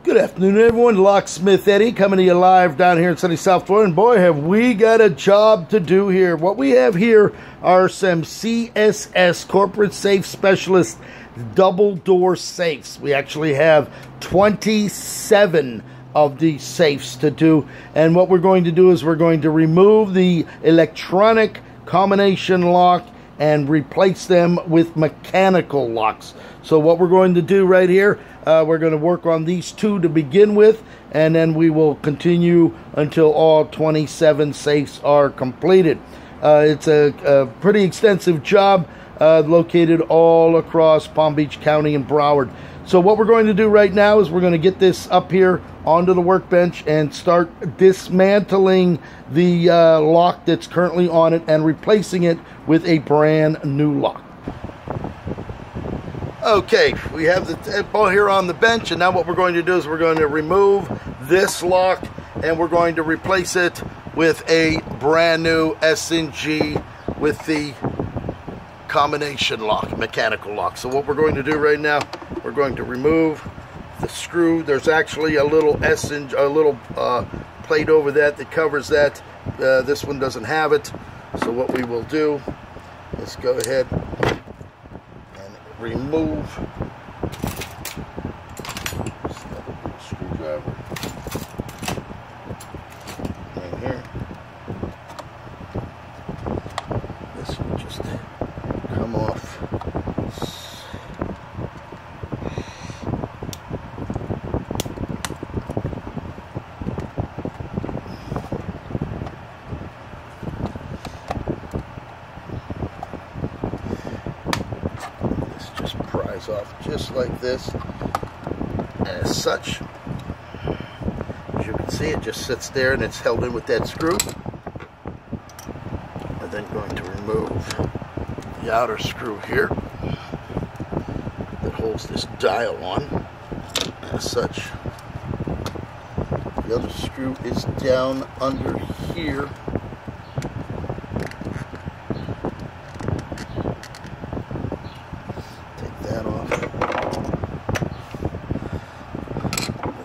Good afternoon, everyone. Locksmith Eddy coming to you live down here in sunny South Florida. And boy, have we got a job to do here. What we have here are some CSS, Corporate Safe Specialist, double door safes. We actually have 27 of these safes to do. And what we're going to do is we're going to remove the electronic combination lock and replace them with mechanical locks. So what we're going to do right here, we're going to work on these two to begin with, and then we will continue until all 27 safes are completed. It's a pretty extensive job located all across Palm Beach County and Broward. So what we're going to do right now is we're going to get this up here onto the workbench and start dismantling the lock that's currently on it and replacing it with a brand new lock. Okay, we have the tempo here on the bench, and now what we're going to do is we're going to remove this lock and we're going to replace it with a brand new S&G with the combination lock, mechanical lock. So what we're going to do right now, we're going to remove the screw. There's actually a little plate over that covers that. This one doesn't have it. So what we will do is go ahead and remove screwdriver right here. This will just come off. Pries off just like this. As such, as you can see, it just sits there and it's held in with that screw. I'm then going to remove the outer screw here that holds this dial on. As such, the other screw is down under here.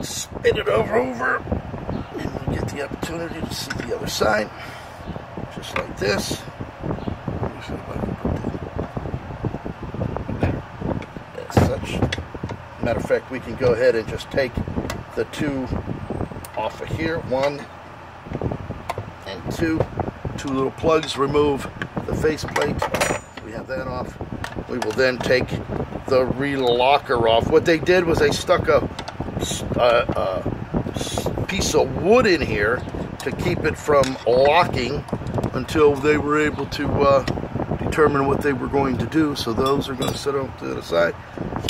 Spin it over, and we get the opportunity to see the other side, just like this. As such, matter of fact, we can go ahead and just take the two off of here, 1 and 2 little plugs, remove the faceplate. We have that off. We will then take the relocker off. What they did was they stuck a piece of wood in here to keep it from locking until they were able to determine what they were going to do. So those are going to sit off to the side.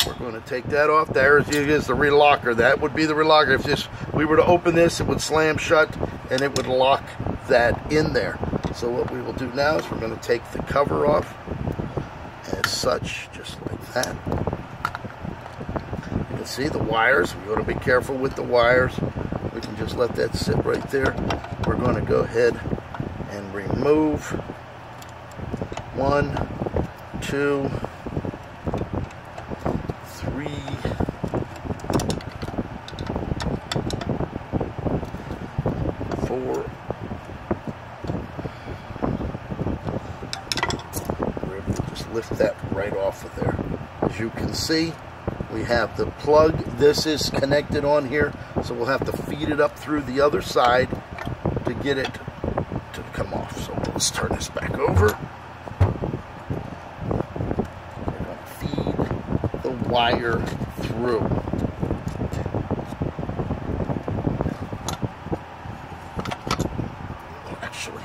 We're going to take that off. There is the relocker. That would be the relocker. If we were to open this, it would slam shut and it would lock that in there. So what we will do now is we're going to take the cover off as such, just like that. You can see the wires. We want to be careful with the wires. We can just let that sit right there. We're going to go ahead and remove 1, 2, 3, 4. We're able to just lift that right off of there. As you can see, we have the plug. This is connected on here, so we'll have to feed it up through the other side to get it to come off. So let's turn this back over. We're going to feed the wire through. Actually,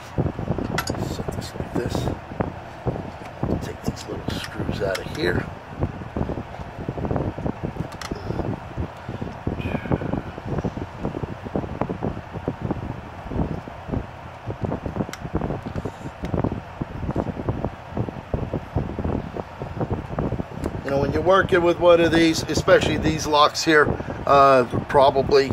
set this like this. Take these little screws out of here. You know, when you're working with one of these, especially these locks here, probably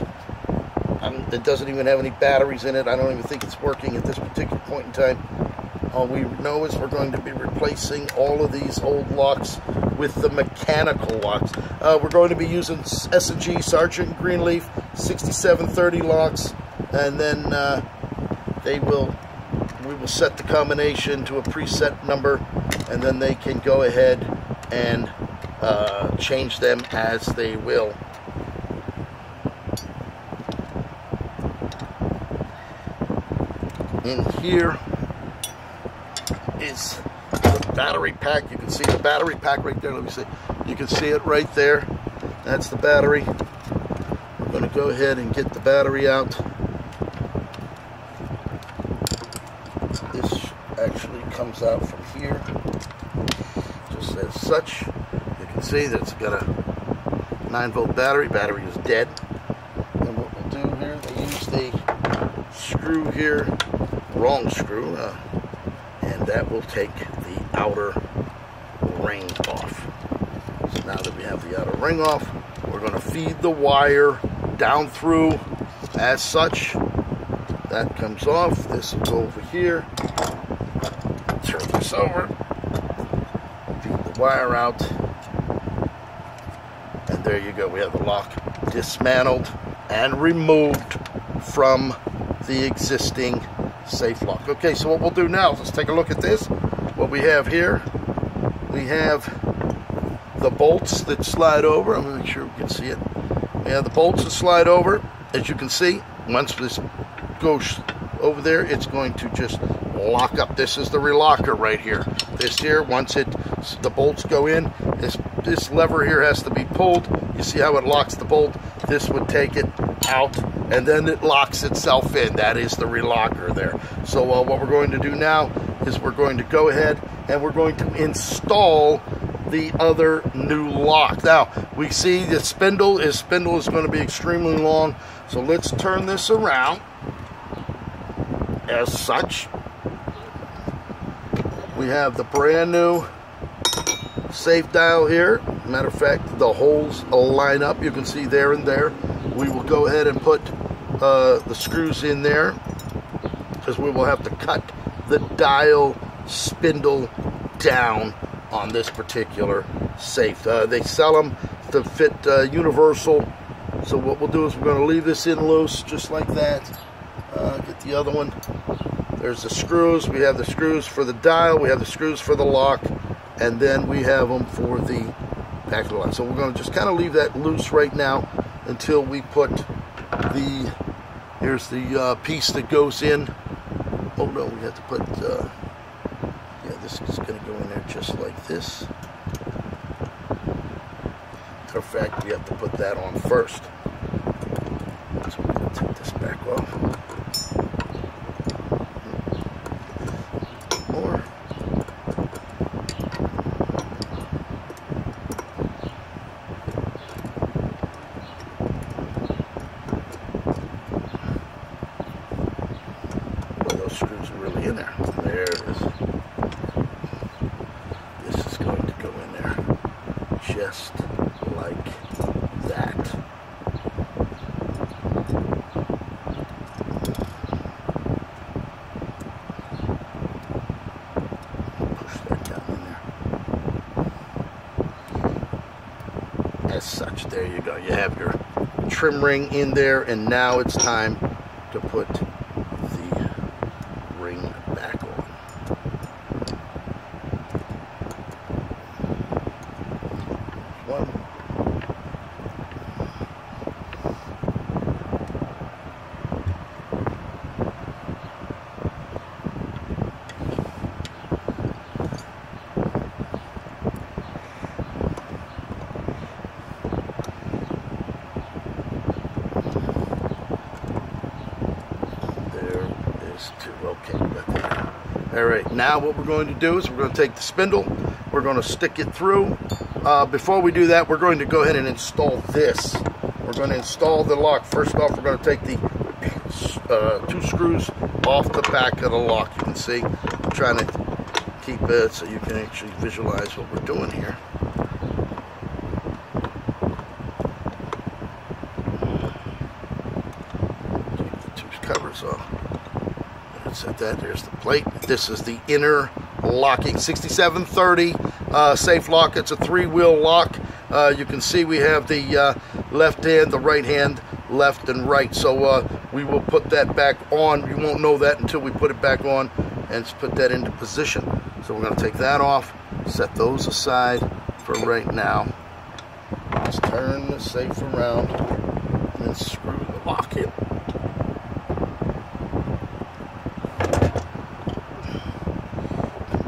it doesn't even have any batteries in it. I don't even think it's working at this particular point in time. All we know is we're going to be replacing all of these old locks with the mechanical locks. We're going to be using S&G Sergeant Greenleaf 6730 locks, and then we will set the combination to a preset number, and then they can go ahead and change them as they will. In here is the battery pack. You can see the battery pack right there. Let me see. You can see it right there. That's the battery. We're going to go ahead and get the battery out. This actually comes out from here, just as such. You can see that it's got a 9-volt battery. Battery is dead. And what we'll do here, they used a screw here, wrong screw, and that will take the outer ring off. So now that we have the outer ring off, we're going to feed the wire down through as such. That comes off. This will go over here. Turn this over. Feed the wire out. And there you go. We have the lock dismantled and removed from the existing safe lock. Okay, so what we'll do now is let's take a look at this. What we have here, we have the bolts that slide over. I'm going to make sure we can see it. We have the bolts that slide over. As you can see, once this goes over there, it's going to just lock up. This is the relocker right here. This here, once the bolts go in, this lever here has to be pulled. You see how it locks the bolt? This would take it out, and then it locks itself in. That is the relocker there. So what we're going to do now is we're going to go ahead and we're going to install the other new lock. Now we see the spindle is going to be extremely long, so let's turn this around as such. We have the brand new safe dial here. Matter of fact, the holes line up. You can see there and there. We will go ahead and put the screws in there, because we will have to cut the dial spindle down on this particular safe. They sell them to fit universal. So what we'll do is we're going to leave this in loose just like that. Get the other one. There's the screws. We have the screws for the dial. We have the screws for the lock. And then we have them for the back of the lock. So we're going to just kind of leave that loose right now until we put the, here's the piece that goes in. Oh no, we have to put, yeah, this is going to go in there just like this. Matter of fact, we have to put that on first. So we're going to take this back off. More. Those screws are really in there. There it is. This is going to go in there just like that. Push that down in there. As such, there you go. You have your trim ring in there, and now it's time to put the ring back on. One. Okay, got that. All right, now what we're going to do is we're going to take the spindle, we're going to stick it through. Before we do that, we're going to go ahead and install this. We're going to install the lock. First off, we're going to take the 2 screws off the back of the lock. You can see I'm trying to keep it so you can actually visualize what we're doing here. Take the 2 covers off. set that. There's the plate. This is the inner locking 6730 safe lock. It's a 3-wheel lock. You can see we have the left hand, the right hand, left and right. So we will put that back on. You won't know that until we put it back on and put that into position. So we're going to take that off, set those aside for right now. Just turn the safe around and then screw the lock in.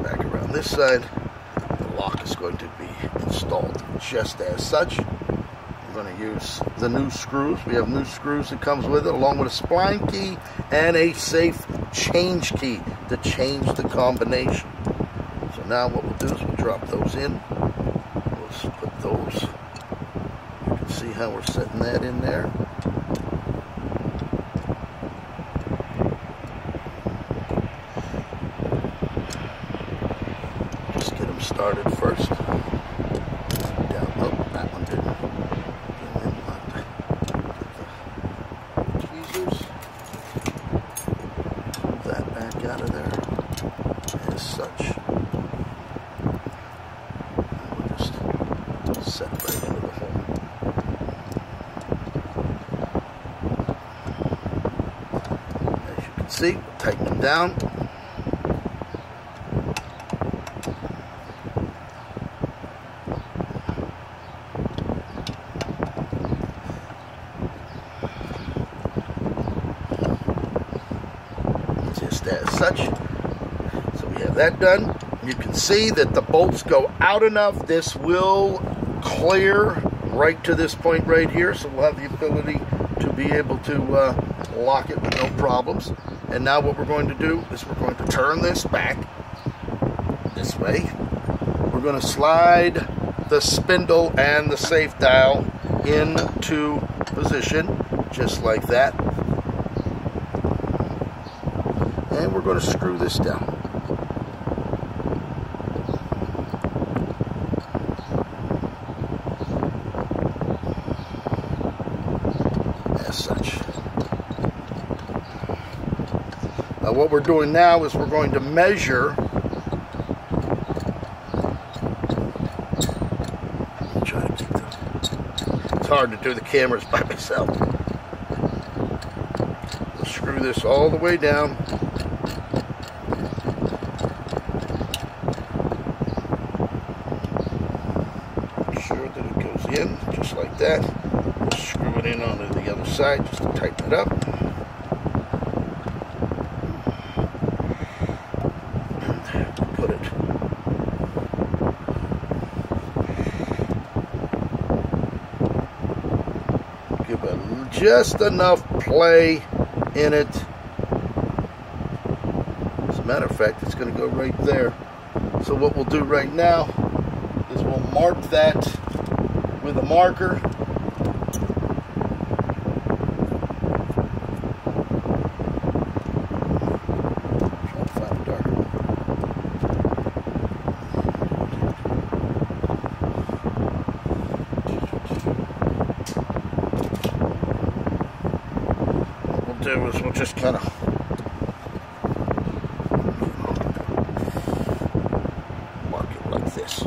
Back around this side. The lock is going to be installed just as such. We're going to use the new screws. We have new screws that comes with it, along with a spline key and a safe change key to change the combination. So now what we'll do is we'll drop those in. We'll just put those. You can see how we're setting that in there. Just get them started first. Down. Oh, that one didn't. Tweezers. Pull that back out of there as such. And we'll just set right into the hole. As you can see, we'll tighten them down. Just as such. So we have that done. You can see that the bolts go out enough. This will clear right to this point right here, so we'll have the ability to be able to lock it with no problems. And now what we're going to do is we're going to turn this back this way. We're going to slide the spindle and the safe dial into position just like that. And we're going to screw this down. As such. Now what we're doing now is we're going to measure. Try to keep the, it's hard to do the cameras by myself. We'll screw this all the way down. Sure that it goes in just like that. We'll screw it in onto the other side just to tighten it up. And put it. Give it just enough play in it. As a matter of fact, it's going to go right there. So what we'll do right now is we'll mark that with a marker. Try to find a darker one. What we'll do is we'll just kind of mark it like this.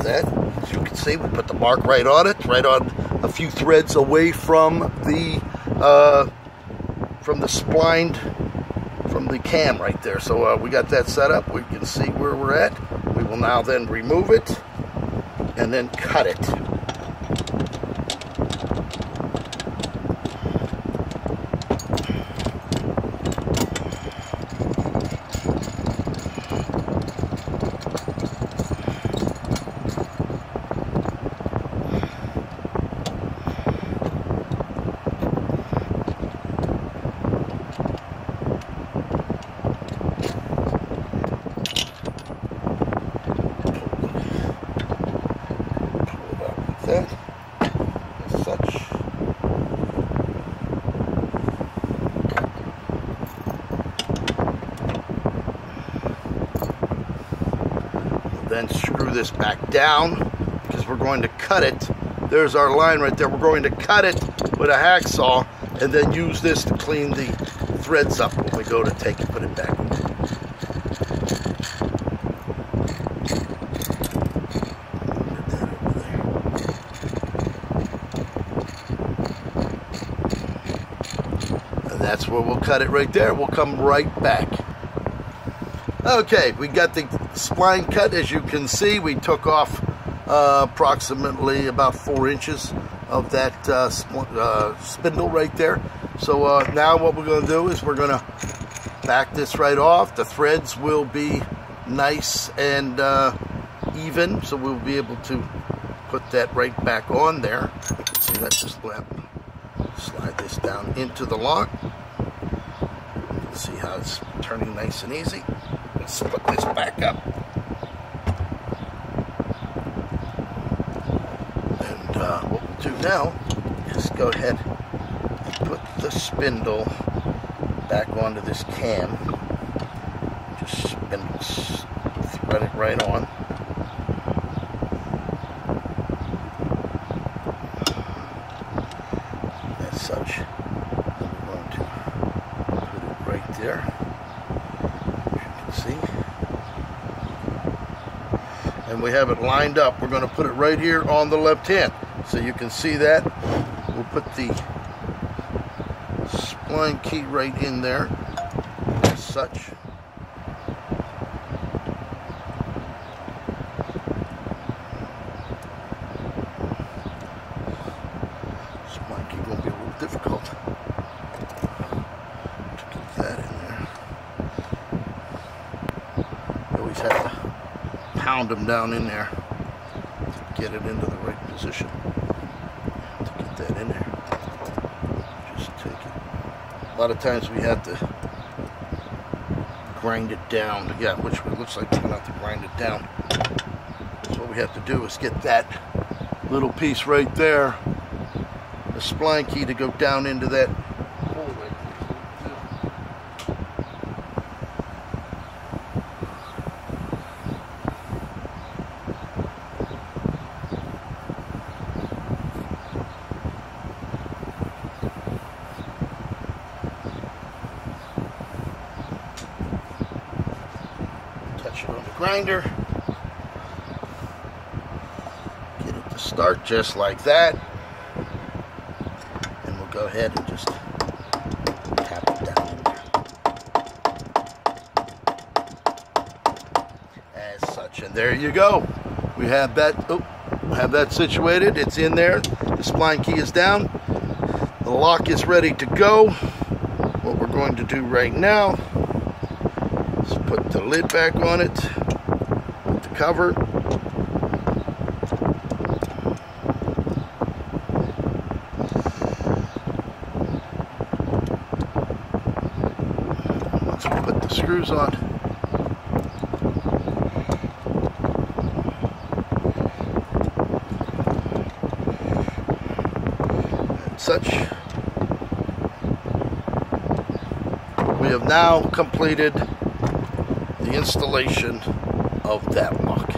That, as you can see, we put the mark right on it, right on a few threads away from the spline, from the cam right there. So we got that set up. We can see where we're at. We will now then remove it and then cut it. That as such. We'll then screw this back down because we're going to cut it there's our line right there. We're going to cut it with a hacksaw and then use this to clean the threads up when we go to take it, put it back. And that's where we'll cut it right there. We'll come right back. Okay, we got the spline cut. As you can see, we took off approximately about 4 inches of that spindle right there. So now what we're going to do is we're going to back this right off. The threads will be nice and even, so we'll be able to put that right back on there. You can see that. Just slide this down into the lock. You can see how it's turning nice and easy. Let's put this back up. And what we'll do now is go ahead and put the spindle back onto this cam. Just thread it right on. As such, I'm going to put it right there. See, and we have it lined up. We're going to put it right here on the left hand, so you can see that. We'll put the spline key right in there, as such. Spline key will be a little difficult to get that in there. Have to pound them down in there to get it into the right position. To get that in there, just take it. A lot of times we have to grind it down. Yeah, which it looks like we're going to have to grind it down. So what we have to do is get that little piece right there, the spline key, to go down into that hole right there. Touch it on the grinder. Get it to start just like that. And we'll go ahead and just tap it down in there. As such. And there you go. We have that. Have that situated. It's in there. The spline key is down. The lock is ready to go. What we're going to do right now, put the lid back on it, put the cover, once we put the screws on, and such, we have now completed the installation of that lock.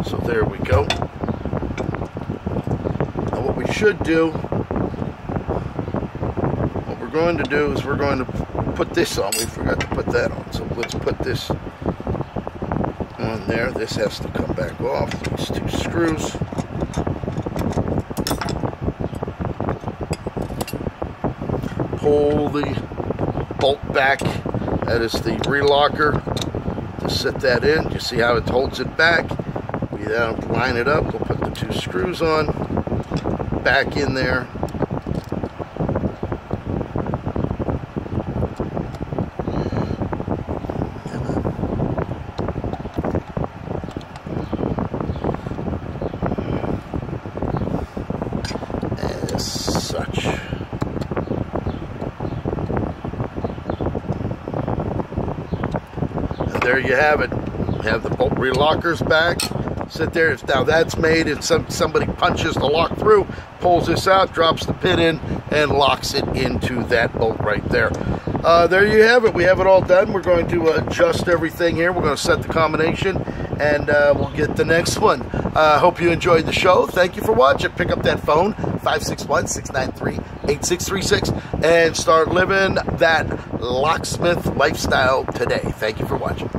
So there we go. Now what we should do, what we're going to do is we're going to put this on. We forgot to put that on. So let's put this on there. This has to come back off. These 2 screws. Pull the bolt back. That is the relocker. Set that in. You see how it holds it back. We then line it up. We'll put the 2 screws on, back in there. As such. There you have it. Have the bolt relockers back. Sit there. Now that's made. If somebody punches the lock through, pulls this out, drops the pin in, and locks it into that bolt right there. there you have it. We have it all done. We're going to adjust everything here. We're going to set the combination, and we'll get the next one. Hope you enjoyed the show. Thank you for watching. Pick up that phone, 561-693-8636, and start living that locksmith lifestyle today. Thank you for watching.